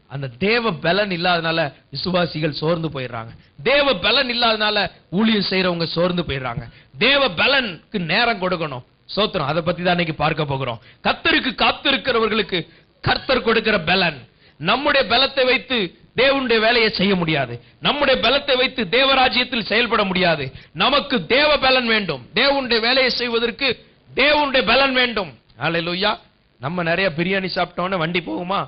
அந்த தேவ பலன் இல்லாதனால விசுவாசிகள் சோர்ந்து போயிடுறாங்க. தேவ பலன் இல்லாதனால ஊழியம் செய்யறவங்க சோர்ந்து போயிடுறாங்க. தேவ பலனுக்கு நேரம் கொடுக்கணும். ஸ்தோத்திரம். அதை பத்தி தான் இன்னைக்கு பார்க்க போகிறோம். கர்த்தருக்கு காத்திருக்கிறவர்களுக்கு கர்த்தர் கொடுக்கிற பலன். நம்முடைய பலத்தை வைத்து தேவனுடைய வேலையை செய்ய முடியாது. நம்முடைய பலத்தை வைத்து தேவராஜ்யத்தில் செயல்பட முடியாது. நமக்கு தேவ பலன் வேண்டும். தேவனுடைய வேலையை செய்வதற்கு தேவனுடைய பலன் வேண்டும். ஹல்லேலூயா. நம்ம நிறைய பிரியாணி சாப்பிட்டோம்னா வண்டி போகுமா?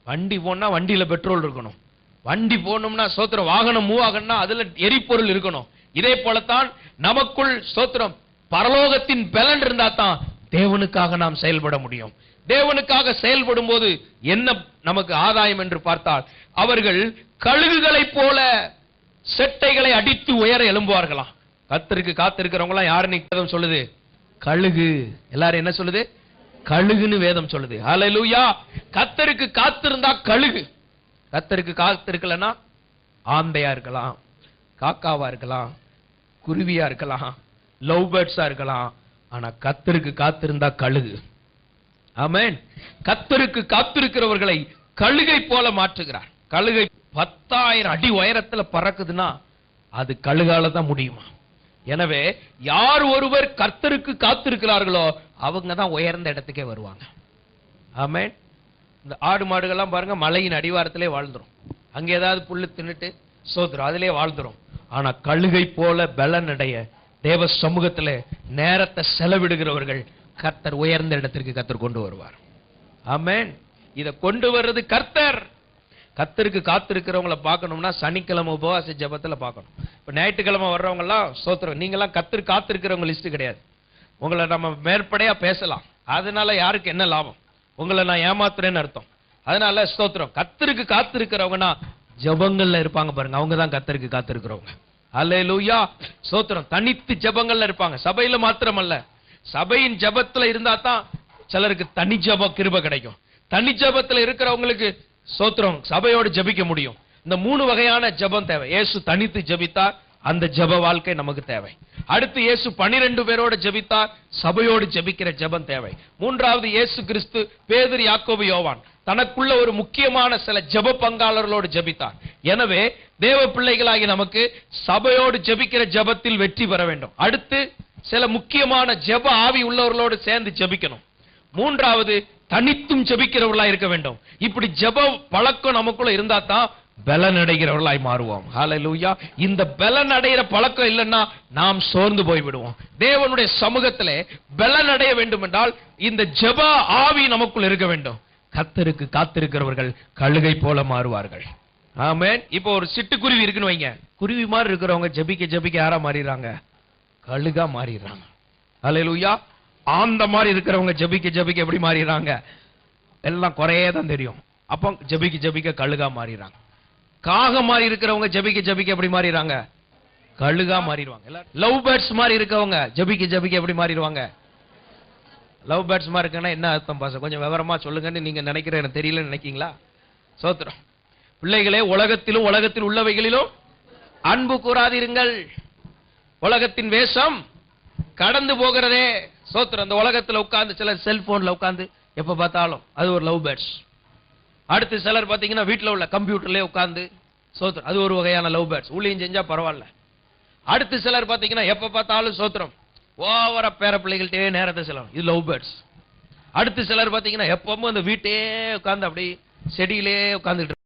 வண்டி போனா வண்டியில பெட்ரோல் இருக்கணும். வண்டி போகணும்னா ஸ்தோத்திரம் வாகனம் மூவ் ஆகணும்னா அதுல எரிபொருள் இருக்கணும். இதே போலத்தான் நமக்குள் ஸ்தோத்திரம் பரலோகத்தின் பலன் இருந்தா தான் தேவனுக்காக நாம் செயல்பட முடியும். தேவனுக்காக செயல்படும் போது என்ன நமக்கு ஆதாயம் என்று பார்த்தால், அவர்கள் கழுகுகளை போல செட்டைகளை அடித்து உயர எழும்புவார்களாம். கர்த்தருக்கு காத்திருக்கிறவங்க யாருன்னு சொல்லுது? கழுகு. எல்லாரும் என்ன சொல்லுது? கழுகுன்னு வேதம் சொல்லுது. ஹல்லேலூயா. கர்த்தருக்கு காத்திருந்தா கழுகு. கர்த்தருக்கு காத்திருக்கலன்னா ஆந்தையா இருக்கலாம், காக்காவா இருக்கலாம், குருவியா இருக்கலாம், லவ் பேர்ட்ஸா இருக்கலாம். ஆனா கர்த்தருக்கு காத்திருந்தா கழுகு. ஆமென். கர்த்தருக்கு காத்திருக்கிறவர்களை கழுகை போல மாற்றுகிறார். கழுகை 10,000 அடி உயரத்துல பறக்குதுன்னா அது கழுகால தான் முடியுமா? எனவே யார் ஒருவர் கர்த்தருக்கு காத்திருக்கிறார்களோ அவங்க தான் உயர்ந்த இடத்துக்கே வருவாங்க. ஆமென். இந்த ஆடு மாடுகள்லாம் பாருங்க, மலையின் அடிவாரத்திலே வாழ்ந்துரும். அங்க ஏதாவது புல்லு தின்னுட்டு சோதரம் அதிலே வாழ்ந்துரும். ஆனா கழுகை போல பலன் அடைய தேவ சமூகத்திலே நேரத்தை செலவிடுகிறவர்கள் கர்த்தர் உயர்ந்த இடத்திற்கு கர்த்தர் கொண்டு வருவார். ஆமென். இத கொண்டு வர்றது கர்த்தர். கர்த்தருக்கு காத்திருக்கிறவங்களை பார்க்கணும்னா சனிக்கிழமை உபவாச ஜெபத்துல பார்க்கணும். இப்ப ஞாயிற்றுக்கிழமை வர்றவங்க எல்லாம் ஸ்தோத்திரம், நீங்க எல்லாம் கர்த்தருக்கு காத்திருக்கிறவங்க லிஸ்ட் கிடையாது. உங்களை நம்ம மேற்படையா பேசலாம், அதனால யாருக்கு என்ன லாபம்? உங்களை நான் ஏமாத்துறேன்னு அர்த்தம். அதனால ஸ்தோத்திரம், கர்த்தருக்கு காத்திருக்கிறவங்கன்னா ஜெபங்கள்ல இருப்பாங்க பாருங்க, அவங்க தான் கர்த்தருக்கு காத்திருக்கிறவங்க. அல்லேலூயா. ஸ்தோத்திரம். தனித்து ஜெபங்கள்ல இருப்பாங்க. சபையில மாத்திரம் அல்ல, சபையின் ஜெபத்துல இருந்தா தான் சிலருக்கு தனி ஜெப கிருபை கிடைக்கும். தனி ஜெபத்துல இருக்கிறவங்களுக்கு ஸ்தோத்திரம் சபையோடு ஜெபிக்க முடியும். இந்த 3 வகையான ஜெபம் தேவை. இயேசு தனித்து ஜெபித்தார், அந்த ஜெப வாழ்க்கை நமக்கு தேவை. அடுத்து இயேசு 12 பேரோடு ஜெபித்தார், சபையோடு ஜெபிக்கிற ஜெபம் தேவை. மூன்றாவது இயேசு கிறிஸ்து பேதுரு, யாக்கோபு, யோவான் தனக்குள்ள ஒரு முக்கியமான சில ஜெப பங்காளர்களோடு ஜெபித்தார். எனவே தேவ பிள்ளைகளாகி நமக்கு சபையோடு ஜெபிக்கிற ஜெபத்தில் வெற்றி பெற வேண்டும். அடுத்து சில முக்கியமான ஜெப ஆவி உள்ளவர்களோடு சேர்ந்து ஜெபிக்கணும். மூன்றாவது தனித்தும் ஜெபிக்கிறவர்களா இருக்க வேண்டும். இப்படி ஜெப பழக்கம் நமக்குள்ள இருந்தா தான் பலன் அடைகிறவர்களாய் மாறுவோம். ஹல்லேலூயா. இந்த பலன் அடைகிற பழக்கம் இல்லைன்னா நாம் சோர்ந்து போய்விடுவோம். தேவனுடைய சமூகத்திலே பலன் அடைய வேண்டும் என்றால் இந்த ஜெப ஆவி நமக்குள் இருக்க வேண்டும். கர்த்தருக்கு காத்திருக்கிறவர்கள் கழுகை போல மாறுவார்கள். ஆமென். இப்போ ஒரு சிட்டுக்குருவி இருக்குன்னு வைங்க, குருவி மாதிரி இருக்கிறவங்க ஜெபிக்க ஜெபிக்க யாரா மாறிடுறாங்க? கழுகா மாறிடுறாங்க. ஹல்லேலூயா. ஆந்த மாதிரி இருக்கிறவங்க ஜெபிக்க ஜெபிக்க எப்படி மாறிடுறாங்க? எல்லாம் குறையே தான் தெரியும். அப்போ ஜெபிக்க ஜெபிக்க கழுகா மாறிடுறாங்க. காக மாதிரி இருக்கிறவங்க ஜெபிக்க ஜெபிக்க எப்படி மாறிடுறாங்க? கழுகா மாறிடுவாங்க. லவ் பேர்ட்ஸ் மாதிரி இருக்கவங்க ஜெபிக்க ஜெபிக்க எப்படி மாறிடுவாங்க? லவ் பேர்ட்ஸ் மாதிரி இருக்குன்னா என்ன அர்த்தம் பாச? கொஞ்சம் விவரமா சொல்லுங்கன்னு நீங்க நினைக்கிற எனக்கு தெரியலன்னு நினைக்கீங்களா? சோத்திரம். பிள்ளைகளே, உலகத்திலும் உலகத்தில் உள்ளவைகளிலும் அன்பு கூறாதிருங்கள். உலகத்தின் வேஷம் கடந்து போகிறதே. சோத்திரம். அந்த உலகத்துல உட்கார்ந்து சிலர் செல்போன்ல உட்கார்ந்து எப்ப பார்த்தாலும் அது ஒரு லவ் பேர்ட்ஸ். அடுத்து சிலர் பாத்தீங்கன்னா வீட்டுல உள்ள கம்ப்யூட்டர்லயே உட்கார்ந்து சோத்திரம், அது ஒரு வகையான லவ் பேர்ட்ஸ். ஊழியம் செஞ்சா பரவாயில்ல. அடுத்து சிலர் பாத்தீங்கன்னா எப்ப பார்த்தாலும் சோத்திரம் ஓவர பேர பிள்ளைகள்கிட்டே நேரத்தை செலவும், இது லவ் பேர்ட்ஸ். அடுத்து சிலர் பாத்தீங்கன்னா எப்பவும் அந்த வீட்டே உட்கார்ந்து அப்படி செடியிலே உட்கார்ந்துட்டு